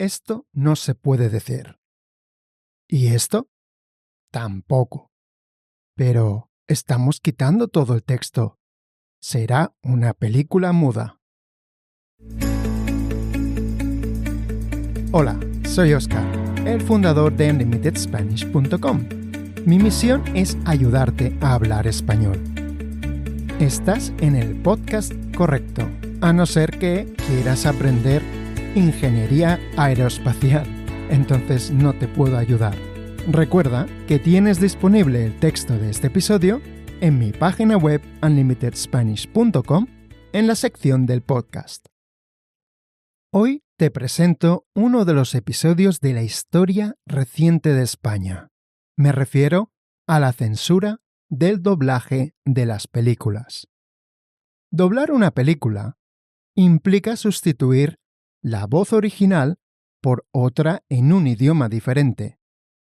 esto no se puede decir. ¿Y esto? Tampoco. Pero estamos quitando todo el texto. Será una película muda. Hola, soy Oscar, el fundador de UnlimitedSpanish.com. Mi misión es ayudarte a hablar español. Estás en el podcast correcto, a no ser que quieras aprender ingeniería aeroespacial. Entonces no te puedo ayudar. Recuerda que tienes disponible el texto de este episodio en mi página web UnlimitedSpanish.com en la sección del podcast. Hoy te presento uno de los episodios de la historia reciente de España. Me refiero a la censura del doblaje de las películas. Doblar una película implica sustituir la voz original por otra en un idioma diferente.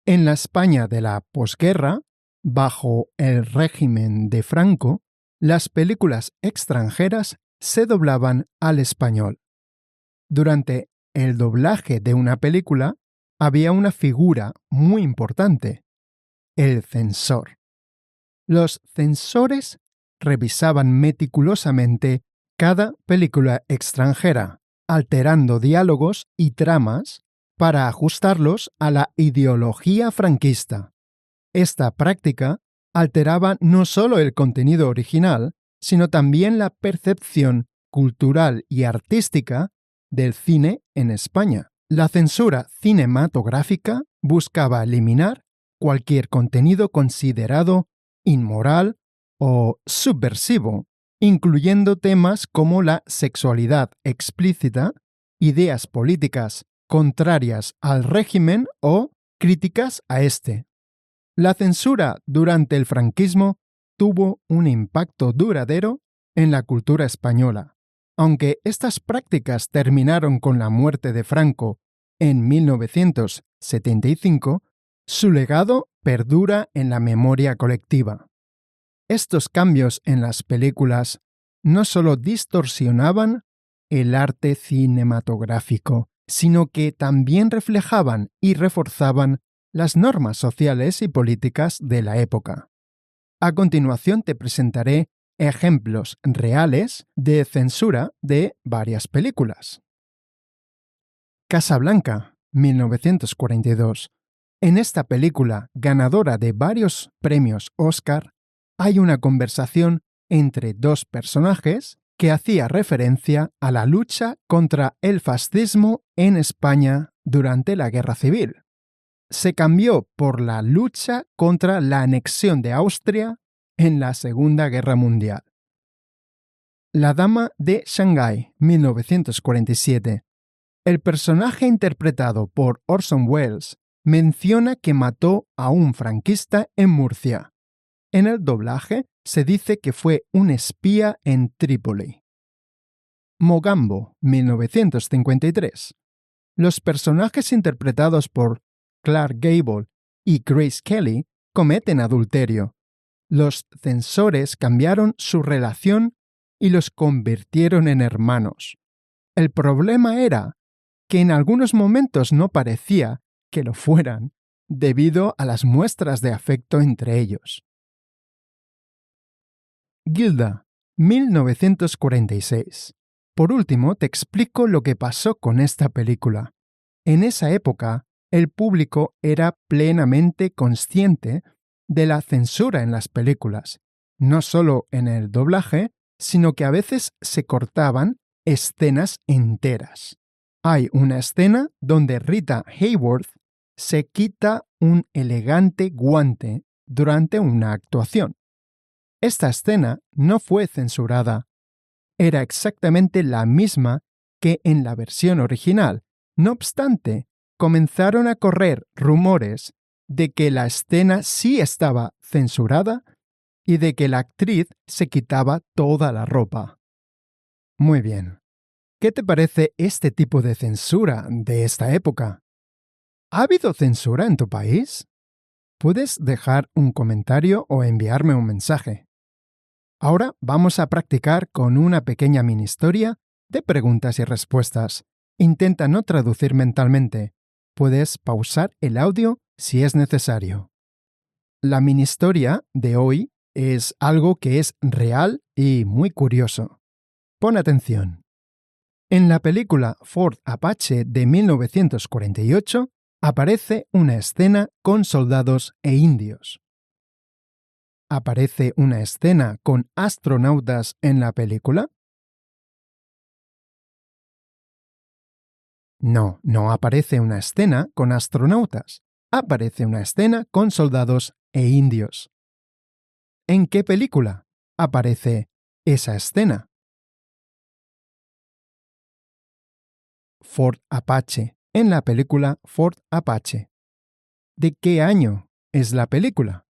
En la España de la posguerra, bajo el régimen de Franco, las películas extranjeras se doblaban al español. Durante el doblaje de una película había una figura muy importante, el censor. Los censores revisaban meticulosamente cada película extranjera, alterando diálogos y tramas para ajustarlos a la ideología franquista. Esta práctica alteraba no solo el contenido original, sino también la percepción cultural y artística del cine en España. La censura cinematográfica buscaba eliminar cualquier contenido considerado inmoral o subversivo, incluyendo temas como la sexualidad explícita, ideas políticas contrarias al régimen o críticas a este. La censura durante el franquismo tuvo un impacto duradero en la cultura española. Aunque estas prácticas terminaron con la muerte de Franco en 1975, su legado perdura en la memoria colectiva. Estos cambios en las películas no solo distorsionaban el arte cinematográfico, sino que también reflejaban y reforzaban las normas sociales y políticas de la época. A continuación te presentaré ejemplos reales de censura de varias películas. Casablanca, 1942. En esta película, ganadora de varios premios Oscar, hay una conversación entre dos personajes que hacía referencia a la lucha contra el fascismo en España durante la Guerra Civil. Se cambió por la lucha contra la anexión de Austria en la Segunda Guerra Mundial. La Dama de Shanghái, 1947. El personaje interpretado por Orson Welles menciona que mató a un franquista en Murcia. En el doblaje se dice que fue un espía en Trípoli. Mogambo, 1953. Los personajes interpretados por Clark Gable y Grace Kelly cometen adulterio. Los censores cambiaron su relación y los convirtieron en hermanos. El problema era que en algunos momentos no parecía que lo fueran, debido a las muestras de afecto entre ellos. Gilda, 1946. Por último, te explico lo que pasó con esta película. En esa época, el público era plenamente consciente de la censura en las películas, no solo en el doblaje, sino que a veces se cortaban escenas enteras. Hay una escena donde Rita Hayworth se quita un elegante guante durante una actuación. Esta escena no fue censurada. Era exactamente la misma que en la versión original. No obstante, comenzaron a correr rumores de que la escena sí estaba censurada y de que la actriz se quitaba toda la ropa. Muy bien. ¿Qué te parece este tipo de censura de esta época? ¿Ha habido censura en tu país? Puedes dejar un comentario o enviarme un mensaje. Ahora vamos a practicar con una pequeña mini historia de preguntas y respuestas. Intenta no traducir mentalmente. Puedes pausar el audio si es necesario. La mini historia de hoy es algo que es real y muy curioso. Pon atención. En la película Ford Apache de 1948 aparece una escena con soldados e indios. ¿Aparece una escena con astronautas en la película? No, no aparece una escena con astronautas. Aparece una escena con soldados e indios. ¿En qué película aparece esa escena? Ford Apache, en la película Ford Apache. ¿De qué año es la película?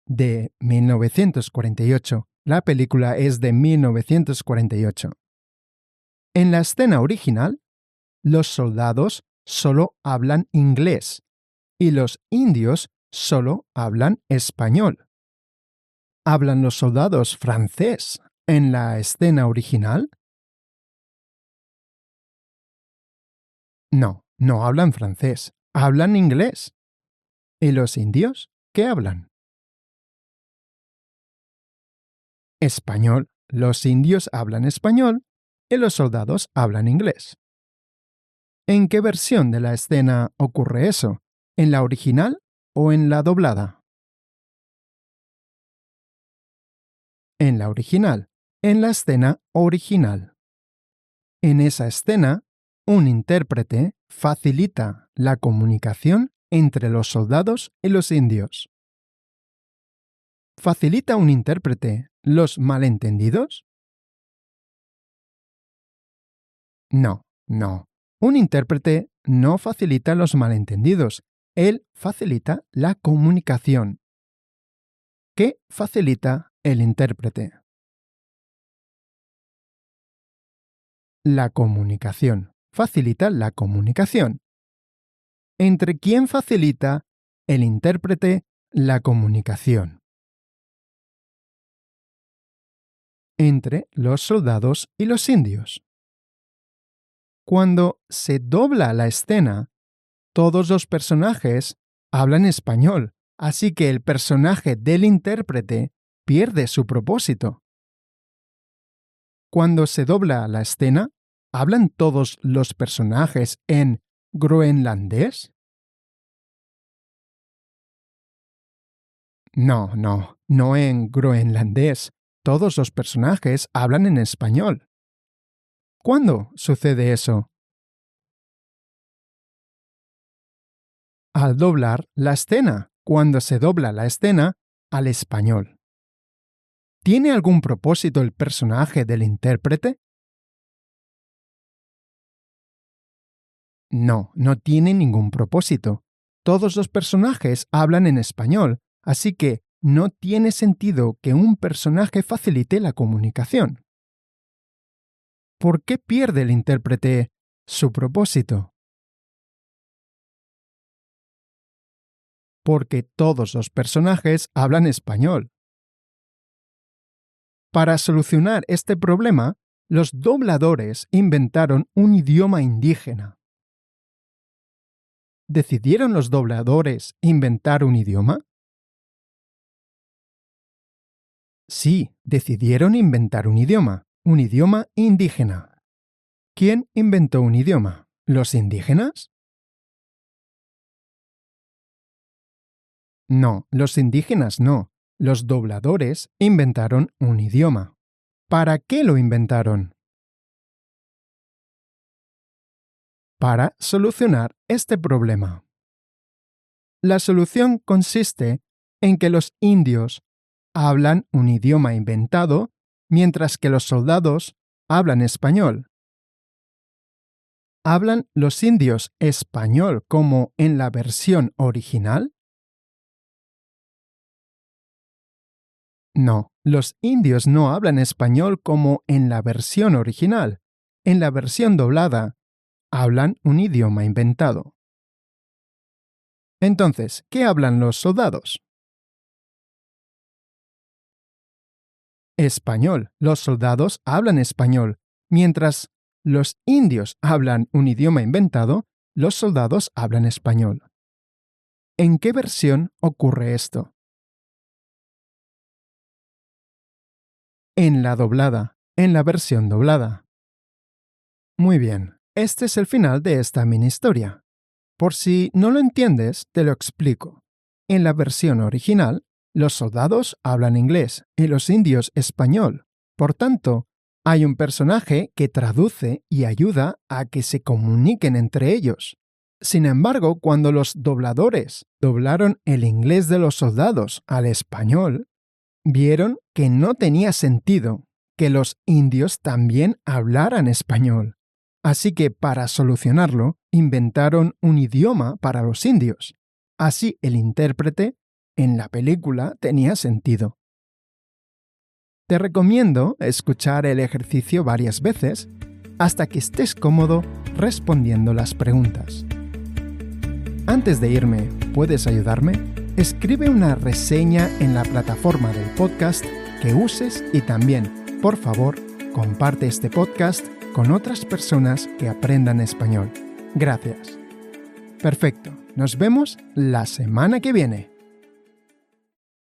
De 1948. La película es de 1948. En la escena original, los soldados solo hablan inglés y los indios solo hablan español. ¿Hablan los soldados francés en la escena original? No, no hablan francés, hablan inglés. ¿Y los indios qué hablan? Español. Los indios hablan español y los soldados hablan inglés. ¿En qué versión de la escena ocurre eso? ¿En la original o en la doblada? En la original, en la escena original. En esa escena, un intérprete facilita la comunicación entre los soldados y los indios. ¿Facilita un intérprete los malentendidos? No, no. Un intérprete no facilita los malentendidos. Él facilita la comunicación. ¿Qué facilita el intérprete? La comunicación. Facilita la comunicación. ¿Entre quién facilita el intérprete la comunicación? Entre los soldados y los indios. Cuando se dobla la escena, todos los personajes hablan español, así que el personaje del intérprete pierde su propósito. Cuando se dobla la escena, ¿hablan todos los personajes en groenlandés? No, no, no en groenlandés. Todos los personajes hablan en español. ¿Cuándo sucede eso? Al doblar la escena, cuando se dobla la escena al español. ¿Tiene algún propósito el personaje del intérprete? No, no tiene ningún propósito. Todos los personajes hablan en español, así que no tiene sentido que un personaje facilite la comunicación. ¿Por qué pierde el intérprete su propósito? Porque todos los personajes hablan español. Para solucionar este problema, los dobladores inventaron un idioma indígena. ¿Decidieron los dobladores inventar un idioma? Sí, decidieron inventar un idioma indígena. ¿Quién inventó un idioma? ¿Los indígenas? No, los indígenas no. Los dobladores inventaron un idioma. ¿Para qué lo inventaron? Para solucionar este problema. La solución consiste en que los indios hablan un idioma inventado, mientras que los soldados hablan español. ¿Hablan los indios español como en la versión original? No, los indios no hablan español como en la versión original. En la versión doblada, hablan un idioma inventado. Entonces, ¿qué hablan los soldados? Español. Los soldados hablan español, Mientras los indios hablan un idioma inventado, los soldados hablan español. ¿En qué versión ocurre esto? En la doblada, en la versión doblada. Muy bien, este es el final de esta mini historia. Por si no lo entiendes, te lo explico. En la versión original, los soldados hablan inglés y los indios español. Por tanto, hay un personaje que traduce y ayuda a que se comuniquen entre ellos. Sin embargo, cuando los dobladores doblaron el inglés de los soldados al español, vieron que no tenía sentido que los indios también hablaran español. Así que para solucionarlo, inventaron un idioma para los indios. Así el intérprete en la película tenía sentido. Te recomiendo escuchar el ejercicio varias veces hasta que estés cómodo respondiendo las preguntas. Antes de irme, ¿puedes ayudarme? Escribe una reseña en la plataforma del podcast que uses y también, por favor, comparte este podcast con otras personas que aprendan español. Gracias. Perfecto. Nos vemos la semana que viene.